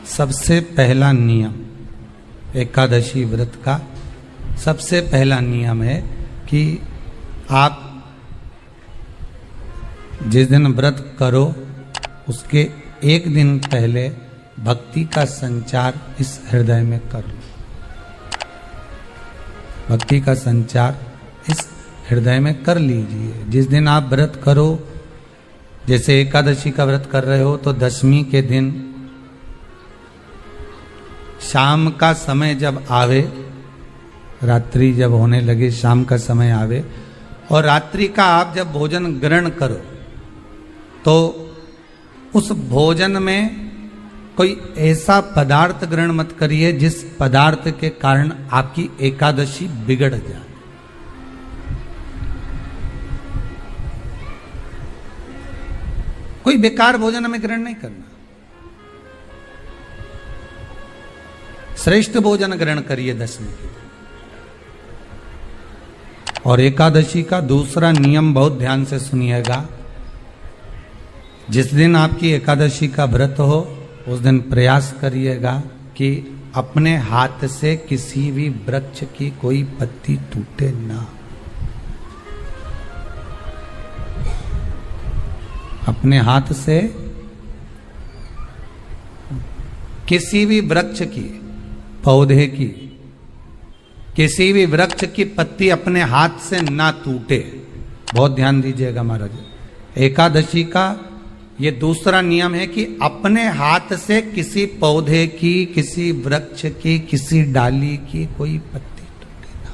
सबसे पहला नियम एकादशी व्रत का सबसे पहला नियम है कि आप जिस दिन व्रत करो उसके एक दिन पहले भक्ति का संचार इस हृदय में कर लो। भक्ति का संचार इस हृदय में कर लीजिए। जिस दिन आप व्रत करो, जैसे एकादशी का व्रत कर रहे हो तो दशमी के दिन शाम का समय जब आवे, रात्रि जब होने लगे, शाम का समय आवे और रात्रि का आप जब भोजन ग्रहण करो तो उस भोजन में कोई ऐसा पदार्थ ग्रहण मत करिए जिस पदार्थ के कारण आपकी एकादशी बिगड़ जाए। कोई बेकार भोजन हमें ग्रहण नहीं करना, श्रेष्ठ भोजन ग्रहण करिए दशमी के। और एकादशी का दूसरा नियम बहुत ध्यान से सुनिएगा। जिस दिन आपकी एकादशी का व्रत हो उस दिन प्रयास करिएगा कि अपने हाथ से किसी भी वृक्ष की कोई पत्ती टूटे ना। अपने हाथ से किसी भी वृक्ष की, पौधे की, किसी भी वृक्ष की पत्ती अपने हाथ से ना टूटे। बहुत ध्यान दीजिएगा महाराज। एकादशी का ये दूसरा नियम है कि अपने हाथ से किसी पौधे की, किसी वृक्ष की, किसी डाली की कोई पत्ती टूटे ना,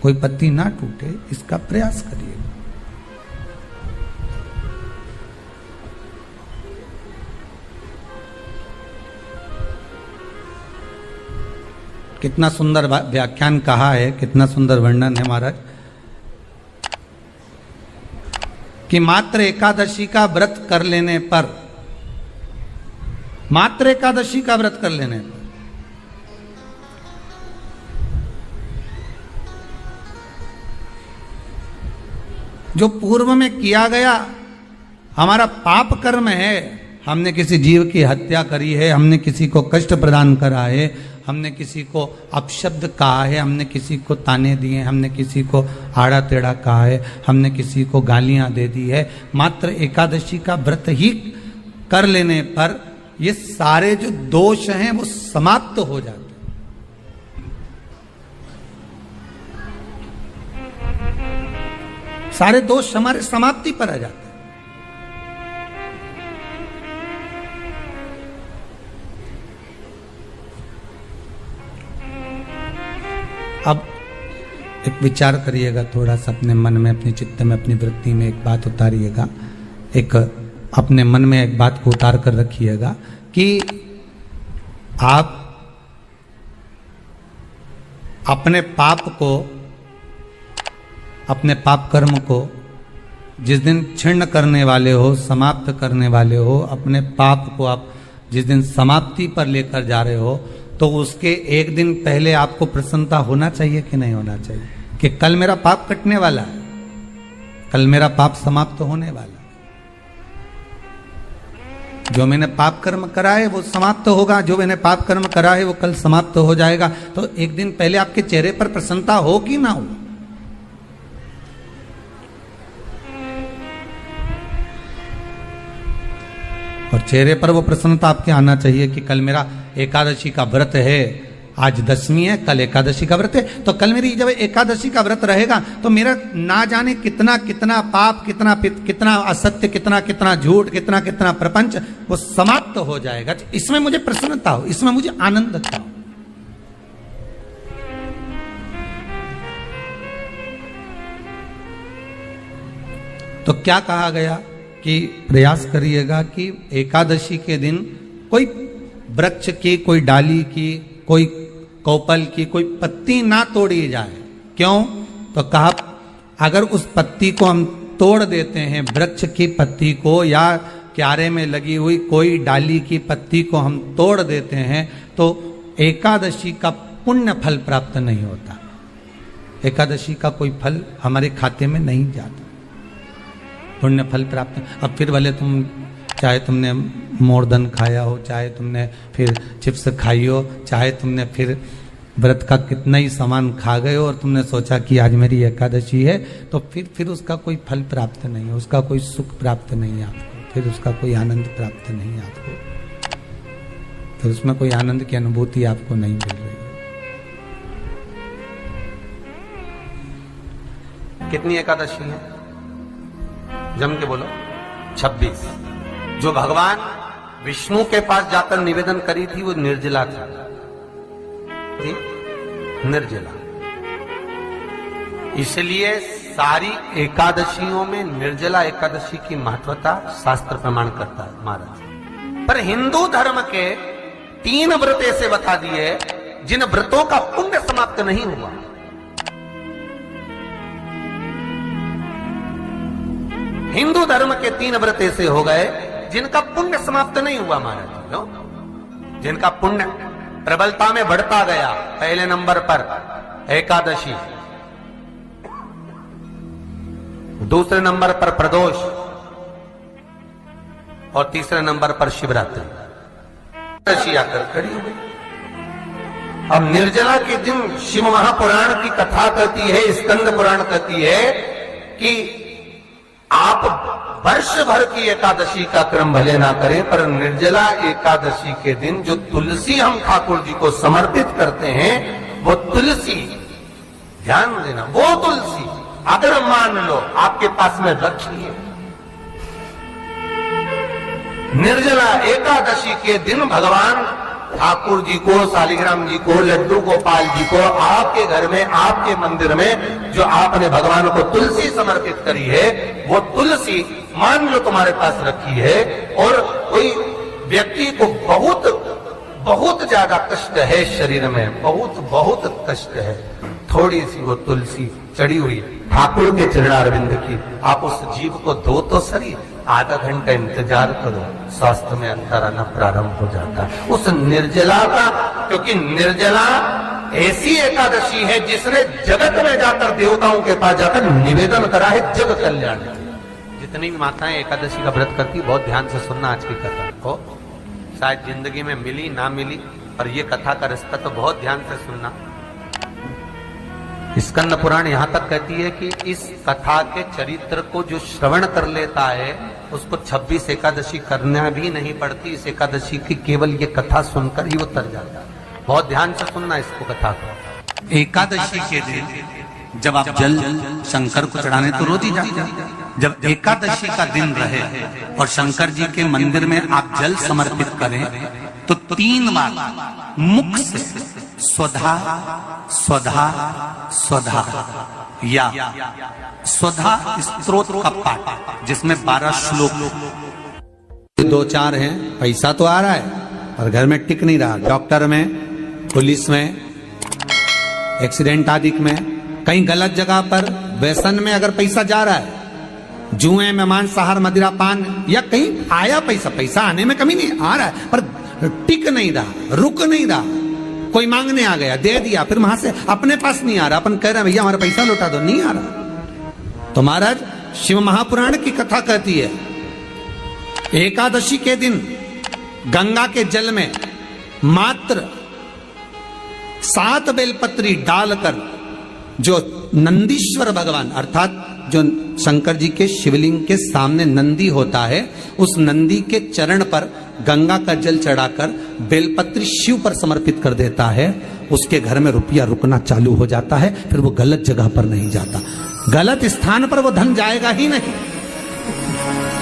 कोई पत्ती ना टूटे, इसका प्रयास करिए। कितना सुंदर व्याख्यान कहा है, कितना सुंदर वर्णन है महाराज कि मात्र एकादशी का व्रत कर लेने पर, मात्र एकादशी का व्रत कर लेने पर जो पूर्व में किया गया हमारा पाप कर्म है, हमने किसी जीव की हत्या करी है, हमने किसी को कष्ट प्रदान करा है, हमने किसी को अपशब्द कहा है, हमने किसी को ताने दिए, हमने किसी को आड़ा टेढ़ा कहा है, हमने किसी को गालियां दे दी है, मात्र एकादशी का व्रत ही कर लेने पर ये सारे जो दोष हैं वो समाप्त हो जाते हैं। सारे दोष हमारे समाप्ति पर आ जाते हैं। अब एक विचार करिएगा थोड़ा सा अपने मन में, अपने चित्त में, अपनी वृत्ति में एक बात उतारिएगा। एक अपने मन में एक बात को उतार कर रखिएगा कि आप अपने पाप को, अपने पाप कर्म को जिस दिन छिन्न करने वाले हो, समाप्त करने वाले हो, अपने पाप को आप जिस दिन समाप्ति पर लेकर जा रहे हो तो उसके एक दिन पहले आपको प्रसन्नता होना चाहिए कि नहीं होना चाहिए कि कल मेरा पाप कटने वाला है, कल मेरा पाप समाप्त होने वाला है। जो मैंने पाप कर्म करा है वो समाप्त होगा, जो मैंने पाप कर्म करा है वो कल समाप्त हो जाएगा। तो एक दिन पहले आपके चेहरे पर प्रसन्नता हो कि ना हो। और चेहरे पर वो प्रसन्नता आपके आना चाहिए कि कल मेरा एकादशी का व्रत है, आज दशमी है, कल एकादशी का व्रत है, तो कल मेरी जब एकादशी का व्रत रहेगा तो मेरा ना जाने कितना कितना पाप, कितना असत्य, कितना झूठ, कितना प्रपंच वो समाप्त हो जाएगा। इसमें मुझे प्रसन्नता हो, इसमें मुझे आनंदता हो। तो क्या कहा गया कि प्रयास करिएगा कि एकादशी के दिन कोई वृक्ष की, कोई डाली की, कोई कोपल की कोई पत्ती ना तोड़ी जाए। क्यों? तो कहा अगर उस पत्ती को हम तोड़ देते हैं, वृक्ष की पत्ती को या क्यारे में लगी हुई कोई डाली की पत्ती को हम तोड़ देते हैं तो एकादशी का पुण्य फल प्राप्त नहीं होता, एकादशी का कोई फल हमारे खाते में नहीं जाता, पुण्य फल प्राप्त। अब फिर भले तुम चाहे तुमने मोरधन खाया हो, चाहे तुमने फिर चिप्स खाई हो, चाहे तुमने फिर व्रत का कितना ही सामान खा गए हो और तुमने सोचा कि आज मेरी एकादशी है, तो फिर उसका कोई फल प्राप्त नहीं है, उसका कोई सुख प्राप्त नहीं है आपको, फिर उसका कोई आनंद प्राप्त नहीं है आपको, फिर उसमें कोई आनंद की अनुभूति आपको नहीं मिल रही है। कितनी एकादशी है? जम के बोलो। 26। जो भगवान विष्णु के पास जाकर निवेदन करी थी वो निर्जला थी, निर्जला। इसलिए सारी एकादशियों में निर्जला एकादशी की महत्वता शास्त्र प्रमाण करता है महाराज। पर हिंदू धर्म के 3 व्रत ऐसे बता दिए जिन व्रतों का पुण्य समाप्त नहीं हुआ। हिंदू धर्म के 3 व्रत ऐसे हो गए जिनका पुण्य समाप्त नहीं हुआ महाराज। क्यों? जिनका पुण्य प्रबलता में बढ़ता गया। पहले नंबर पर एकादशी, दूसरे नंबर पर प्रदोष और तीसरे नंबर पर शिवरात्रि। एकादशी आकर खड़ी हो गई। अब निर्जला के दिन शिव महापुराण की कथा कहती है, स्कंद पुराण कहती है कि आप वर्ष भर की एकादशी का क्रम भले ना करें, पर निर्जला एकादशी के दिन जो तुलसी हम ठाकुर जी को समर्पित करते हैं, वो तुलसी, ध्यान देना, वो तुलसी अगर मान लो आपके पास में रखी है, निर्जला एकादशी के दिन भगवान ठाकुर जी को, शालिग्राम जी को, लड्डू गोपाल जी को आपके घर में, आपके मंदिर में जो आपने भगवान को तुलसी समर्पित करी है, वो तुलसी मान लो तुम्हारे पास रखी है और कोई व्यक्ति को बहुत बहुत ज्यादा कष्ट है, शरीर में बहुत बहुत कष्ट है, थोड़ी सी वो तुलसी चढ़ी हुई ठाकुर के चरणारविंद की, आप उस जीव को दो तो सही, आधा घंटा इंतजार करो, स्वास्थ्य में अंतर आना प्रारंभ हो जाता है उस निर्जला का। क्योंकि निर्जला ऐसी एकादशी है जिसने जगत में जाकर, देवताओं के पास जाकर निवेदन करा है जग कल्याण। जितनी भी माताएं एकादशी का व्रत करती, बहुत ध्यान से सुनना आज की कथा को, शायद जिंदगी में मिली ना मिली, और ये कथा का रिश्ता तो बहुत ध्यान से सुनना। स्कंद पुराण यहां तक कहती है कि इस कथा के चरित्र को जो श्रवण कर लेता है उसको 26 एकादशी करना भी नहीं पड़ती। इस एकादशी की केवल ये कथा सुनकर ही वो तर जाता है। बहुत ध्यान से सुनना इसको, कथा को। एकादशी के दिन जब आप जल शंकर को चढ़ाने तो रोज ही जाते, जब एकादशी का दिन रहे और शंकर जी के मंदिर में आप जल समर्पित करें तो 3 बार मुख से स्वधा स्वधा स्वधा या स्वधा स्तोत्र का पाठ, जिसमें 12 श्लोक, 2-4 हैं। पैसा तो आ रहा है और घर में टिक नहीं रहा, डॉक्टर में, पुलिस में, एक्सीडेंट आदि में, कहीं गलत जगह पर, व्यसन में अगर पैसा जा रहा है, जुए में, मांसाहार, मदिरा पान, या कहीं आया पैसा, पैसा आने में कमी नहीं, आ रहा है पर टिक नहीं रहा, रुक नहीं रहा, कोई मांगने आ गया, दे दिया, फिर वहां से अपने पास नहीं आ रहा, अपन कह रहे हैं भैया हमारा पैसा लौटा दो, नहीं आ रहा। तो महाराज शिव महापुराण की कथा कहती है एकादशी के दिन गंगा के जल में मात्र 7 बेलपत्री डालकर, जो नंदीश्वर भगवान अर्थात जो शंकर जी के शिवलिंग के सामने नंदी होता है, उस नंदी के चरण पर गंगा का जल चढ़ाकर बेलपत्री शिव पर समर्पित कर देता है, उसके घर में रुपया रुकना चालू हो जाता है, फिर वो गलत जगह पर नहीं जाता, गलत स्थान पर वो धन जाएगा ही नहीं।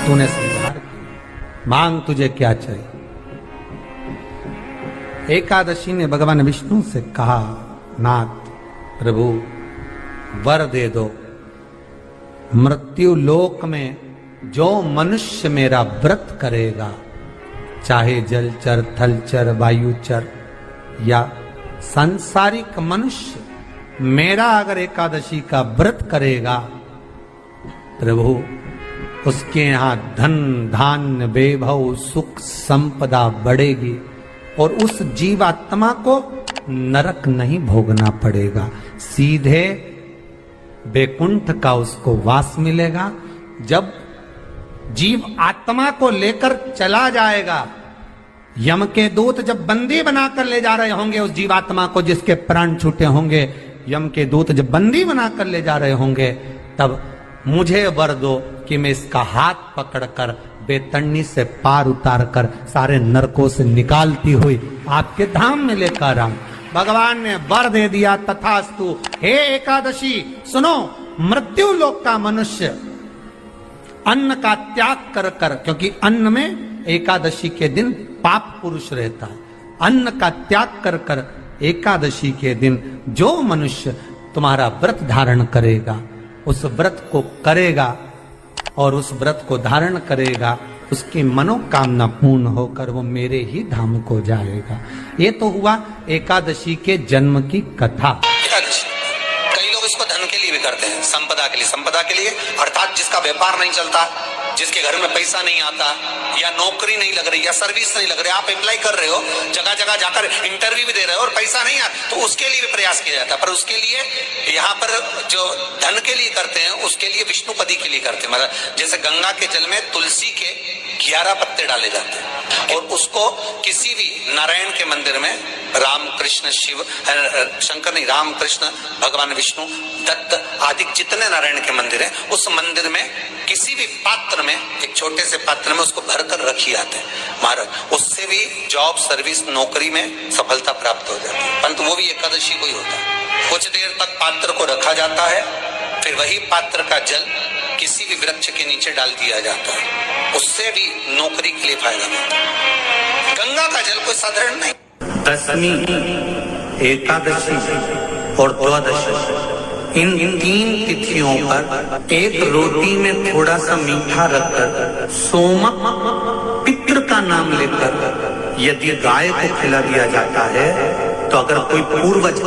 तूने समझा, मांग तुझे क्या चाहिए। एकादशी ने भगवान विष्णु से कहा, नाथ प्रभु वर दे दो, मृत्यु लोक में जो मनुष्य मेरा व्रत करेगा, चाहे जलचर, थलचर, वायुचर या सांसारिक मनुष्य, मेरा अगर एकादशी का व्रत करेगा, प्रभु उसके यहां धन धान्य वैभव सुख संपदा बढ़ेगी और उस जीवात्मा को नरक नहीं भोगना पड़ेगा, सीधे बैकुंठ का उसको वास मिलेगा। जब जीव आत्मा को लेकर चला जाएगा। यम के दूत जब बंदी बनाकर ले जा रहे होंगे उस जीवात्मा को जिसके प्राण छूटे होंगे, यम के दूत जब बंदी बनाकर ले जा रहे होंगे, तब मुझे वर दो कि मैं इसका हाथ पकड़कर बेतन्नी से पार उतार कर सारे नरकों से निकालती हुई आपके धाम में लेकर आऊं। भगवान ने वर दे दिया, तथास्तु। हे एकादशी सुनो, मृत्यु लोक का मनुष्य अन्न का त्याग कर कर, क्योंकि अन्न में एकादशी के दिन पाप पुरुष रहता है, अन्न का त्याग कर कर एकादशी के दिन जो मनुष्य तुम्हारा व्रत धारण करेगा, उस व्रत को करेगा और उस व्रत को धारण करेगा, उसकी मनोकामना पूर्ण होकर वो मेरे ही धाम को जाएगा। ये तो हुआ एकादशी के जन्म की कथा। कई लोग इसको धन के लिए भी करते हैं, संपदा के लिए। संपदा के लिए अर्थात जिसका व्यापार नहीं चलता, जिसके घर में पैसा नहीं आता, या नौकरी नहीं लग रही, या सर्विस नहीं लग रही, आप अप्लाई कर रहे हो, जगह जगह जाकर इंटरव्यू भी दे रहे हो और पैसा नहीं आता, तो उसके लिए भी प्रयास किया जाता है। पर उसके लिए यहाँ पर जो धन के लिए करते हैं, उसके लिए विष्णुपदी के लिए करते हैं। मतलब जैसे गंगा के जल में तुलसी के 11 पत्ते डाले जाते हैं और उसको किसी भी नारायण के मंदिर में राम कृष्ण शिव शंकर नहीं, राम कृष्ण भगवान विष्णु दत्त आदि जितने नारायण के मंदिर हैं, उस मंदिर में किसी भी पात्र में, एक छोटे से पात्र में उसको भरकर रखी जाते हैं महाराज। उससे भी जॉब सर्विस नौकरी में सफलता प्राप्त हो जाती है। परंतु वो भी एकादशी को ही होता है। कुछ देर तक पात्र को रखा जाता है, फिर वही पात्र का जल किसी भी वृक्ष के नीचे डाल दिया जाता है, उससे भी नौकरी के लिए फायदा मिलता है। गंगा का जल कोई साधारण नहीं। दशमी, एकादशी और द्वादशी, इन 3 तिथियों पर एक रोटी में थोड़ा सा मीठा रखकर सोमक पितृ का नाम लेकर यदि गाय को खिला दिया जाता है, तो अगर कोई पूर्वज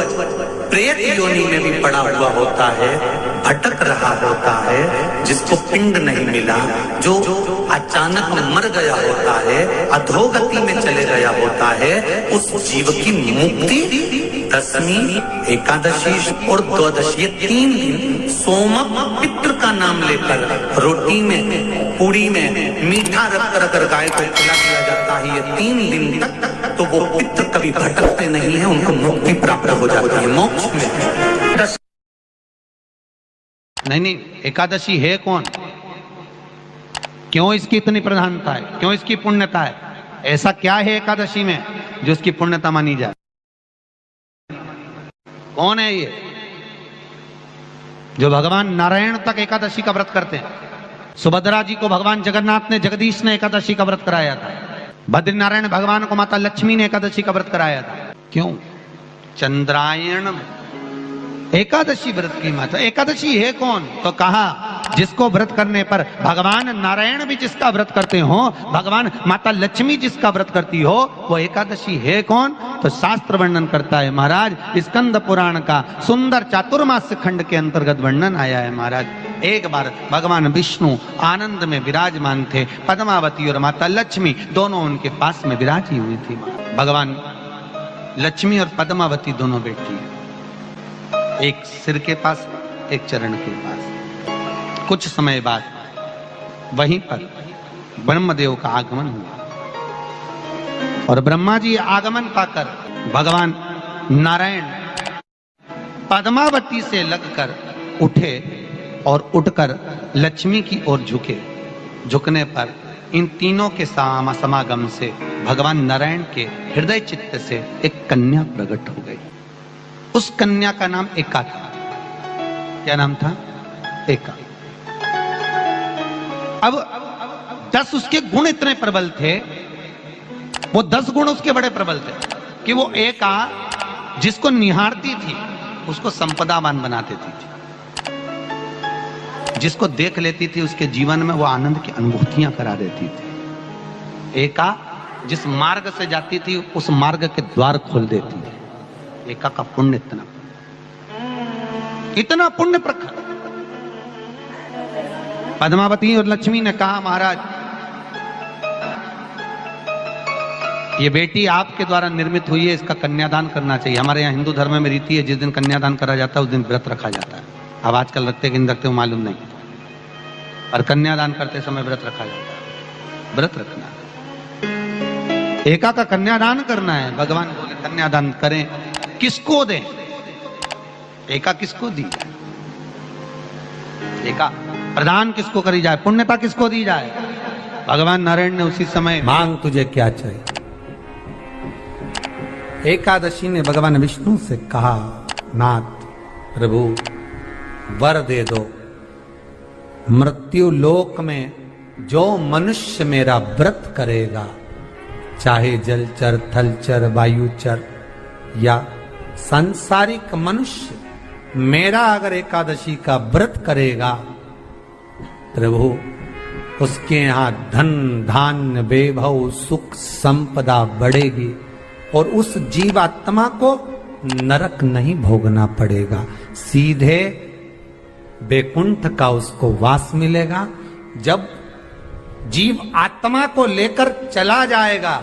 प्रेत योनि में भी पड़ा हुआ होता है, भटक रहा होता है, जिसको पिंड नहीं मिला, जो अचानक मर गया होता है, अधोगति में चले गया होता है, उस जीव की मुक्ति दशमी, एकादशी और द्वादशी, ये 3 दिन सोमक पितृ का नाम लेकर रोटी में, पूरी में मीठा रखकर अगर गाय को खिला दिया जाता है, ये 3 दिन तक, तो वो पितृ कभी भटकते नहीं है, उनको मुक्ति प्राप्त हो जाती है, मोक्ष में। नहीं, एकादशी है कौन? क्यों इसकी इतनी प्रधानता है? क्यों इसकी पुण्यता है? ऐसा क्या है एकादशी में जो इसकी पुण्यता मानी जाए? कौन है ये जो भगवान नारायण तक एकादशी का व्रत करते हैं? सुभद्रा जी को भगवान जगन्नाथ ने, जगदीश ने एकादशी का व्रत कराया था। बद्रीनारायण भगवान को माता लक्ष्मी ने एकादशी का व्रत कराया था। क्यों? चंद्रायण एकादशी व्रत की माता। एकादशी है कौन? तो कहा जिसको व्रत करने पर भगवान नारायण भी जिसका व्रत करते हो, भगवान माता लक्ष्मी जिसका व्रत करती हो, वो एकादशी है कौन? तो शास्त्र वर्णन करता है महाराज, स्कंद पुराण का सुंदर चातुर्मास्य खंड के अंतर्गत वर्णन आया है महाराज। एक बार भगवान विष्णु आनंद में विराजमान थे, पद्मावती और माता लक्ष्मी दोनों उनके पास में विराजी हुई थी। भगवान लक्ष्मी और पद्मावती दोनों बैठी है, एक सिर के पास, एक चरण के पास। कुछ समय बाद वहीं पर ब्रह्मदेव का आगमन हुआ और ब्रह्मा जी आगमन पाकर भगवान नारायण पद्मावती से लगकर उठे और उठकर लक्ष्मी की ओर झुके। झुकने पर इन तीनों के समागम से भगवान नारायण के हृदय चित्त से एक कन्या प्रकट हो गई। उस कन्या का नाम एका था। क्या नाम था? एका। अब 10 उसके गुण इतने प्रबल थे, वो 10 गुण उसके बड़े प्रबल थे कि वो एका जिसको निहारती थी उसको संपदावान बना देती थी, जिसको देख लेती थी उसके जीवन में वो आनंद की अनुभूतियां करा देती थी। एका जिस मार्ग से जाती थी उस मार्ग के द्वार खोल देती थी। एका का पुण्य इतना पुण्य प्रखर। पद्मावती और लक्ष्मी ने कहा महाराज ये बेटी आपके द्वारा निर्मित हुई है, इसका कन्यादान करना चाहिए। हमारे यहाँ हिंदू धर्म में रीति है, जिस दिन कन्यादान करा जाता है उस दिन व्रत रखा जाता है। अब आजकल रखते कि नहीं रखते हो मालूम नहीं। और कन्यादान करते समय व्रत रखा जाता है। व्रत रखना है, एका का कन्यादान करना है। भगवान बोले कन्यादान करें, किसको दें? एका किसको दी जाए? एका प्रदान किसको करी जाए? पुण्यता किसको दी जाए? भगवान नारायण ने उसी समय मांग तुझे क्या चाहिए। एकादशी ने भगवान विष्णु से कहा, नाथ प्रभु वर दे दो, मृत्यु लोक में जो मनुष्य मेरा व्रत करेगा, चाहे जलचर, थलचर, वायुचर या सांसारिक मनुष्य, मेरा अगर एकादशी का व्रत करेगा, प्रभु उसके यहां धन धान्य वैभव सुख संपदा बढ़ेगी और उस जीवात्मा को नरक नहीं भोगना पड़ेगा, सीधे वैकुंठ का उसको वास मिलेगा। जब जीव आत्मा को लेकर चला जाएगा,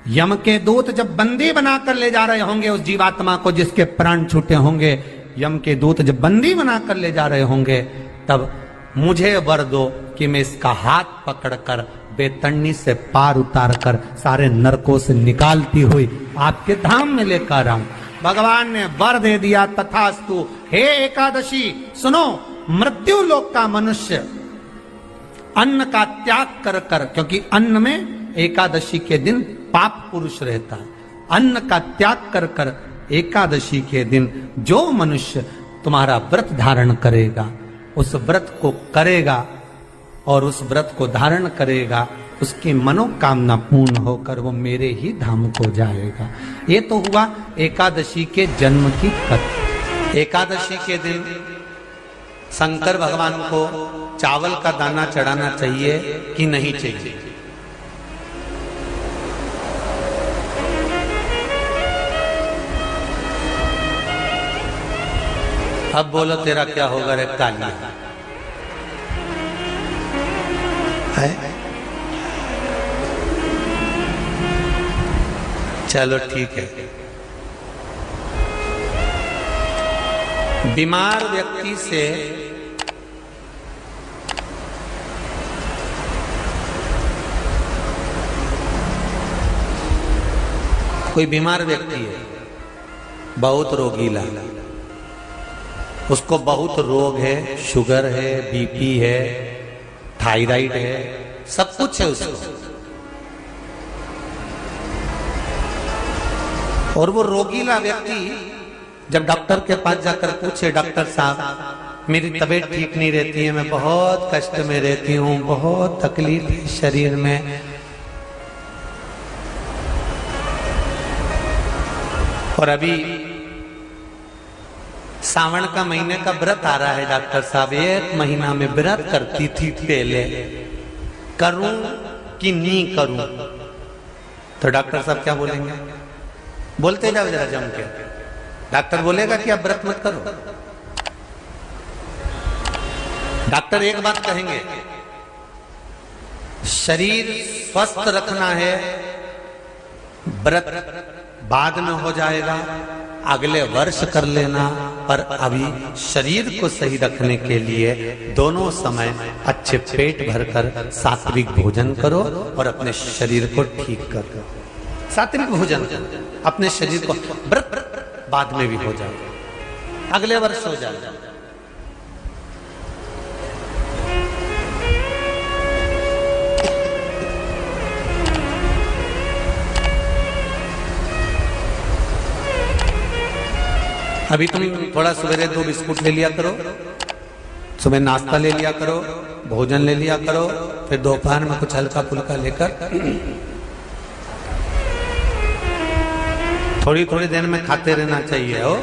यम के दूत जब बंदी बनाकर ले जा रहे होंगे उस जीवात्मा को, जिसके प्राण छूटे होंगे, यम के दूत जब बंदी बनाकर ले जा रहे होंगे, तब मुझे वर दो कि मैं इसका हाथ पकड़कर बेतरनी से पार उतार कर सारे नरकों से निकालती हुई आपके धाम में लेकर आऊं। भगवान ने वर दे दिया, तथास्तु। हे एकादशी सुनो, मृत्यु लोक का मनुष्य अन्न का त्याग कर कर, क्योंकि अन्न में एकादशी के दिन पाप पुरुष रहता है, अन्न का त्याग कर कर एकादशी के दिन जो मनुष्य तुम्हारा व्रत धारण करेगा, उस व्रत को करेगा और उस व्रत को धारण करेगा, उसकी मनोकामना पूर्ण होकर वो मेरे ही धाम को जाएगा। ये तो हुआ एकादशी के जन्म की कथा। एकादशी के दिन शंकर भगवान को चावल का दाना चढ़ाना चाहिए कि नहीं चाहिए? अब बोलो तेरा क्या होगा रे कालिया? है? चलो ठीक है। बीमार व्यक्ति से कोई बीमार व्यक्ति है, बहुत रोगीला, उसको बहुत रोग है, शुगर है, बीपी है, थायराइड है, सब कुछ है उसको, और वो रोगीला व्यक्ति जब डॉक्टर के पास जाकर पूछे, डॉक्टर साहब मेरी तबीयत ठीक नहीं रहती है, मैं बहुत कष्ट में रहती हूँ, बहुत तकलीफ है शरीर में, और अभी सावन का महीने का व्रत आ रहा है डॉक्टर साहब, 1 महीना में व्रत करती थी पहले, करूं कि नहीं करूं? तो डॉक्टर साहब क्या बोलेंगे? बोलते जाओ जरा जम के। डॉक्टर बोलेगा कि आप व्रत मत करो। डॉक्टर एक बात कहेंगे, शरीर स्वस्थ रखना है, व्रत बाद में हो जाएगा, अगले वर्ष कर लेना, पर अभी शरीर को सही रखने के लिए दोनों समय अच्छे पेट भरकर सात्विक भोजन करो और अपने शरीर को ठीक करो। सात्विक भोजन अपने शरीर को, व्रत बाद में भी हो जाएगा, अगले वर्ष हो जाएगा। अभी तुम थोड़ा सवेरे 2 बिस्कुट ले लिया करो, सुबह नाश्ता ले लिया करो, भोजन ले लिया करो, फिर दोपहर में कुछ हल्का फुल्का लेकर थोड़ी थोड़ी देर में खाते रहना चाहिए हो।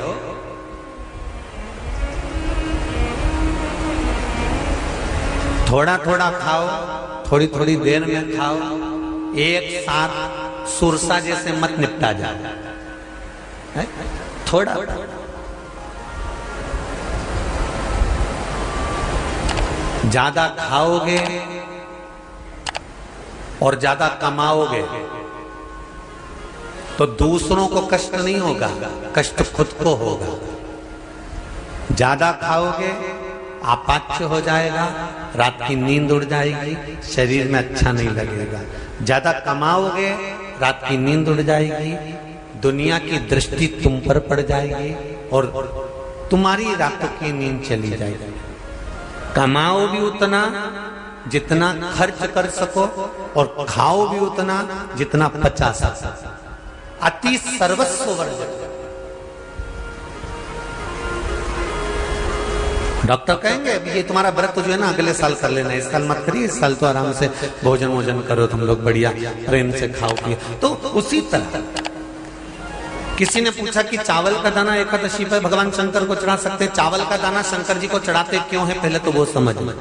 थोड़ा थोड़ा खाओ, थोड़ी थोड़ी देर में खाओ, एक साथ सुरसा जैसे मत निपटा जाए, थोड़ा ज्यादा खाओगे और ज्यादा कमाओगे तो दूसरों को कष्ट नहीं होगा, कष्ट खुद को होगा। ज्यादा खाओगे आपाच्य हो जाएगा, रात की नींद उड़ जाएगी, शरीर में अच्छा नहीं लगेगा। ज्यादा कमाओगे, रात की नींद उड़ जाएगी, दुनिया की दृष्टि तुम पर पड़ जाएगी और तुम्हारी रातों की नींद चली जाएगी। कमाओ भी उतना जितना खर्च कर सको और खाओ भी उतना जितना पचा सको। अति सर्वस्व वर्जक। डॉक्टर कहेंगे ये तुम्हारा व्रत जो है ना अगले साल कर लेना, इस साल मत करिए, इस साल तो आराम से भोजन वोजन करो तुम लोग, बढ़िया प्रेम से खाओ पिए। तो उसी तरह किसी ने पूछा कि चावल का दाना एकादशी पर भगवान शंकर को चढ़ा सकते, चावल का दाना शंकर जी को चढ़ाते क्यों है, पहले तो वो समझ लो।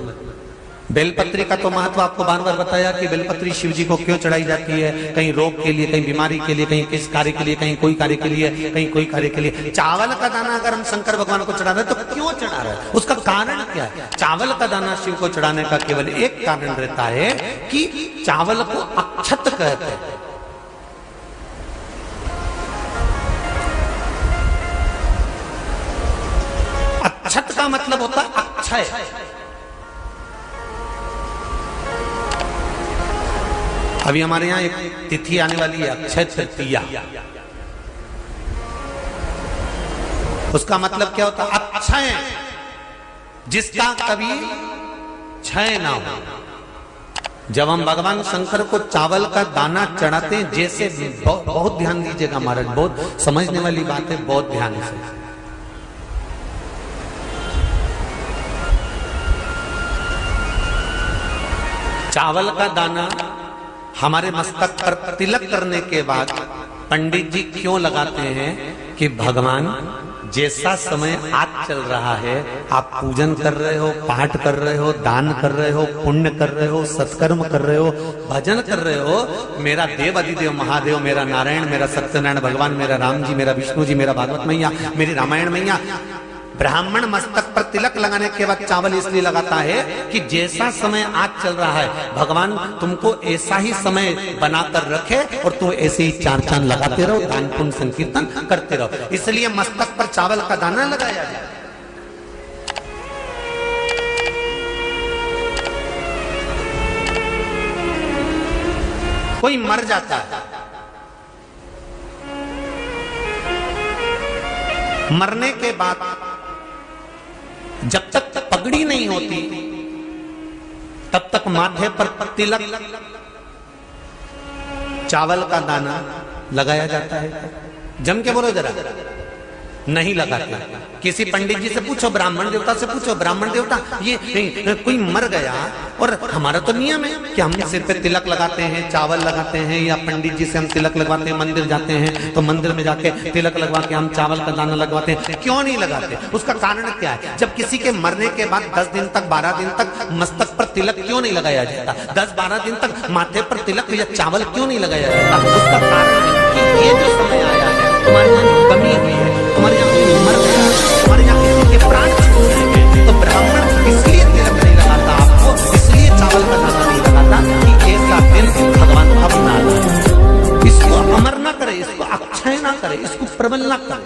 बेलपत्री का तो महत्व आपको बार बार बताया कि बेलपत्री शिव जी को क्यों चढ़ाई जाती है, कहीं रोग के लिए, कहीं बीमारी के लिए, कहीं किस कार्य के लिए, कहीं कोई कार्य के लिए, कहीं कोई कार्य के लिए। चावल का दाना अगर हम शंकर भगवान को चढ़ा रहे हैं तो क्यों चढ़ा रहे हैं, उसका कारण क्या है? चावल का दाना शिव को चढ़ाने का केवल एक कारण रहता है कि चावल को अक्षत कहते हैं। अक्षत का मतलब होता है अक्षय। अभी हमारे यहां एक तिथि आने वाली है, अक्षय तृतीया। उसका मतलब क्या होता है? अक्षय, जिसका कभी क्षय ना हो। जब हम भगवान शंकर को चावल का दाना चढ़ाते हैं, जैसे बहुत ध्यान दीजिएगा महाराज, बहुत समझने वाली बात है, बहुत ध्यान से। चावल का दाना हमारे मस्तक पर तिलक करने के बाद पंडित जी क्यों लगाते हैं कि भगवान जैसा समय आज चल रहा है, आप पूजन कर रहे हो, पाठ कर रहे हो, दान कर रहे हो, पुण्य कर रहे हो, सत्कर्म कर रहे हो, भजन कर रहे हो, मेरा देव अधिदेव महादेव, मेरा नारायण, मेरा सत्यनारायण भगवान, मेरा राम जी, मेरा विष्णु जी, मेरा भागवत मैया, मेरी रामायण मैया, ब्राह्मण मस्तक पर तिलक लगाने के बाद चावल इसलिए लगाता है कि जैसा समय आज चल रहा है, भगवान तुमको ऐसा ही समय बनाकर रखे और तुम ऐसे ही चार चांद लगाते रहो, दान पुण्य संकीर्तन करते रहो। इसलिए मस्तक पर चावल का दाना लगाया जाए। कोई मर जाता है, मरने के बाद जब तक पगड़ी नहीं होती तब तक माथे पर तिलक, चावल का दाना लगाया जाता है। जम के बोलो जरा, नहीं लगाते। किसी पंडित जी से पूछो, ब्राह्मण देवता से पूछो, ब्राह्मण देवता ये कोई मर गया, और हमारा तो नियम है कि हम सिर पे तिलक लगाते हैं, चावल लगाते हैं, या पंडित जी से हम तिलक लगवाते हैं, मंदिर जाते हैं तो मंदिर में जाके तिलक लगवा के हम चावल का दाना लगवाते हैं। क्यों नहीं लगाते? उसका कारण क्या है? जब किसी के मरने के बाद 10 दिन तक, 12 दिन तक मस्तक पर तिलक क्यों नहीं लगाया जाता? 10-12 दिन तक माथे पर तिलक या चावल क्यों नहीं लगाया जाता? उसका कारण है कि ये जो समय आया है, तुम्हारे यहाँ कमी हुई है, तुम्हारे यहाँ मर गया, तुम्हारे यहाँ किसी के प्राण छूट गए, तो ब्राह्मण इसलिए तिलक नहीं लगाता आपको, इसलिए चावल का दाना नहीं लगाता कि ऐसा दिन भगवान अब ना लाए। इसको अमर ना करे, इसको अक्षय ना करे, इसको प्रबल ना करे।